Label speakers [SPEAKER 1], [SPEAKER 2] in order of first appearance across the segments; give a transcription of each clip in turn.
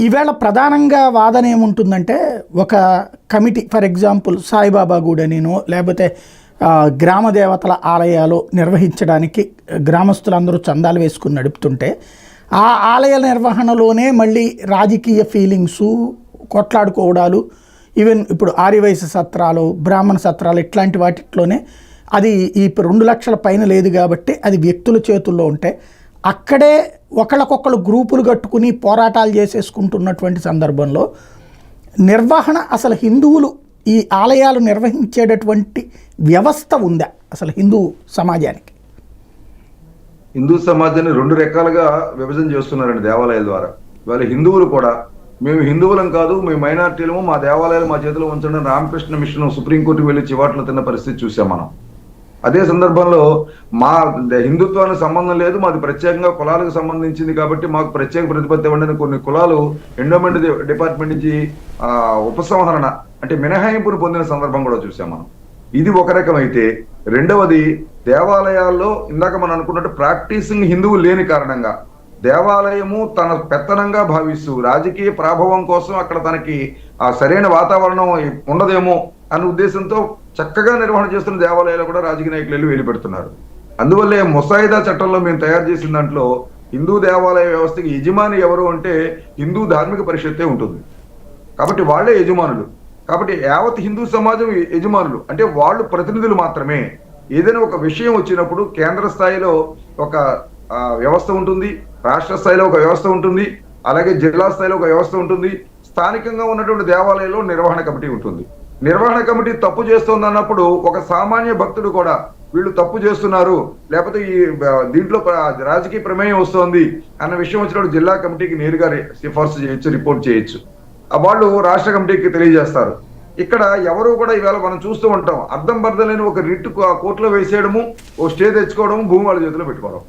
[SPEAKER 1] ఈవేళ ప్రధానంగా వాదన ఏముంటుందంటే, ఒక కమిటీ ఫర్ ఎగ్జాంపుల్ సాయిబాబా గుడనినో లేకపోతే గ్రామ దేవతల ఆలయాలు నిర్వహించడానికి గ్రామస్తులందరూ చందాలు వేసుకుని నడుపుతుంటే, ఆ ఆలయ నిర్వహణలోనే మళ్ళీ రాజకీయ ఫీలింగ్సు, కొట్లాడుకోవడాలు, ఈవెన్ ఇప్పుడు ఆర్యవైశ్య సత్రాలు, బ్రాహ్మణ సత్రాలు ఇట్లాంటి వాటిలోనే అది ఈ 2 లక్షల పైన లేదు కాబట్టి అది వ్యక్తుల చేతుల్లో ఉంటే అక్కడే ఒకళ్ళకొకళ్ళు గ్రూపులు కట్టుకుని పోరాటాలు చేసేసుకుంటున్నటువంటి సందర్భంలో నిర్వహణ అసలు హిందువులు ఈ ఆలయాలు నిర్వహించేటటువంటి వ్యవస్థ ఉందా అసలు హిందూ సమాజానికి?
[SPEAKER 2] హిందూ సమాజాన్ని 2 రకాలుగా విభజన చేస్తున్నారండి దేవాలయాల ద్వారా. ఇవాళ హిందువులు కూడా మేము హిందువులం కాదు, మేము మైనార్టీలము, మా దేవాలయాలు మా చేతిలో ఉంచడం రామకృష్ణ మిషన్ సుప్రీంకోర్టుకు వెళ్ళి చివాట్లు తిన్న పరిస్థితి చూసాం మనం. అదే సందర్భంలో మా హిందుత్వానికి సంబంధం లేదు, మాది ప్రత్యేకంగా కులాలకు సంబంధించింది కాబట్టి మాకు ప్రత్యేక ప్రతిపత్తి ఇవ్వండి కొన్ని కులాలు ఎండోమెంట్ డిపార్ట్మెంట్ నుంచి ఉపసంహరణ అంటే మినహాయింపును పొందిన సందర్భం కూడా చూసాం మనం. ఇది ఒక రకం అయితే, రెండవది దేవాలయాల్లో ఇందాక మనం అనుకున్నట్టు ప్రాక్టీసింగ్ హిందువులు లేని కారణంగా దేవాలయము తన పెత్తనంగా భావిస్తూ రాజకీయ ప్రాభవం కోసం అక్కడ తనకి ఆ సరైన వాతావరణం ఉండదేమో అనే ఉద్దేశంతో చక్కగా నిర్వహణ చేస్తున్న దేవాలయాలు కూడా రాజకీయ నాయకులు వెళ్ళి పెడుతున్నారు. అందువల్లే ముసాయిదా చట్టంలో మేము తయారు చేసిన దాంట్లో హిందూ దేవాలయ వ్యవస్థకి యజమాని ఎవరు అంటే హిందూ ధార్మిక పరిషత్తే ఉంటుంది. కాబట్టి వాళ్లే యజమానులు. కాబట్టి యావత్ హిందూ సమాజం యజమానులు అంటే వాళ్ళు ప్రతినిధులు మాత్రమే. ఏదైనా ఒక విషయం వచ్చినప్పుడు కేంద్ర స్థాయిలో ఒక వ్యవస్థ ఉంటుంది, రాష్ట్ర స్థాయిలో ఒక వ్యవస్థ ఉంటుంది, అలాగే జిల్లా స్థాయిలో ఒక వ్యవస్థ ఉంటుంది, స్థానికంగా ఉన్నటువంటి దేవాలయంలో నిర్వహణ కమిటీ ఉంటుంది. నిర్వహణ కమిటీ తప్పు చేస్తుంది అన్నప్పుడు ఒక సామాన్య భక్తుడు కూడా వీళ్ళు తప్పు చేస్తున్నారు, లేకపోతే ఈ దీంట్లో రాజకీయ ప్రమేయం వస్తోంది అన్న విషయం వచ్చినప్పుడు జిల్లా కమిటీకి నేరుగా సిఫార్సు చేయొచ్చు, రిపోర్ట్ చేయొచ్చు. వాళ్ళు రాష్ట్ర కమిటీకి తెలియజేస్తారు. ఇక్కడ ఎవరు కూడా ఈవేళ మనం చూస్తూ ఉంటాం, అర్థం బర్థం లేని ఒక రిట్ కోర్టులో వేసేయడము, ఓ స్టే తెచ్చుకోవడము, భూమి వాళ్ళ చేతిలో పెట్టుకోవడం.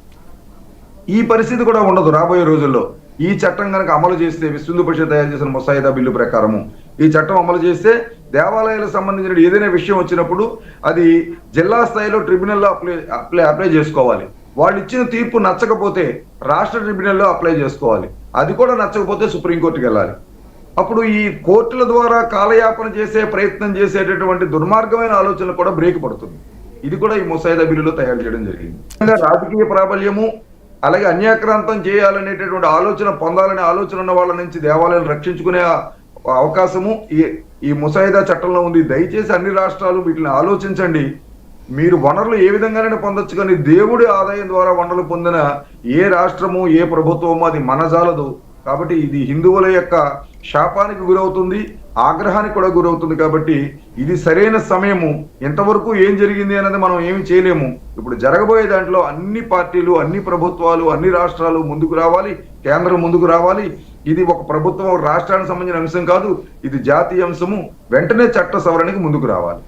[SPEAKER 2] ఈ పరిస్థితి కూడా ఉండదు రాబోయే రోజుల్లో. ఈ చట్టం కనుక అమలు చేస్తే, హిందూ పరిషత్ తయారు చేసిన ముసాయిదా బిల్లు ప్రకారము ఈ చట్టం అమలు చేస్తే దేవాలయాలకు సంబంధించిన ఏదైనా విషయం వచ్చినప్పుడు అది జిల్లా స్థాయిలో ట్రిబ్యునల్లో అప్లై చేసుకోవాలి. వాళ్ళు ఇచ్చిన తీర్పు నచ్చకపోతే రాష్ట్ర ట్రిబ్యునల్లో అప్లై చేసుకోవాలి. అది కూడా నచ్చకపోతే సుప్రీంకోర్టుకి వెళ్ళాలి. అప్పుడు ఈ కోర్టుల ద్వారా కాలయాపన చేసే ప్రయత్నం చేసేటటువంటి దుర్మార్గమైన ఆలోచనలు కూడా బ్రేక్ పడుతుంది. ఇది కూడా ఈ ముసాయిదా బిల్లులో తయారు చేయడం జరిగింది. రాజకీయ ప్రాబల్యము అలాగే అన్యాక్రాంతం చేయాలనేటటువంటి ఆలోచన పొందాలనే ఆలోచన ఉన్న వాళ్ళ నుంచి దేవాలయాలు రక్షించుకునే అవకాశము ఈ ముసాయిదా చట్టంలో ఉంది. దయచేసి అన్ని రాష్ట్రాలు వీటిని ఆలోచించండి. మీరు వనరులు ఏ విధంగానైనా పొందొచ్చు, కానీ దేవుడి ఆదాయం ద్వారా వనరులు పొందిన ఏ రాష్ట్రము ఏ ప్రభుత్వము అది మనజాలదు. కాబట్టి ఇది హిందువుల యొక్క శాపానికి గురవుతుంది, ఆగ్రహానికి కూడా గురవుతుంది. కాబట్టి ఇది సరైన సమయము. ఎంతవరకు ఏం జరిగింది అనేది మనం ఏమి చేయలేము. ఇప్పుడు జరగబోయే దాంట్లో అన్ని పార్టీలు, అన్ని ప్రభుత్వాలు, అన్ని రాష్ట్రాలు ముందుకు రావాలి, కేంద్రం ముందుకు రావాలి. ఇది ఒక ప్రభుత్వం రాష్ట్రానికి సంబంధించిన అంశం కాదు, ఇది జాతీయ అంశము. వెంటనే చట్ట సవరణకి ముందుకు రావాలి.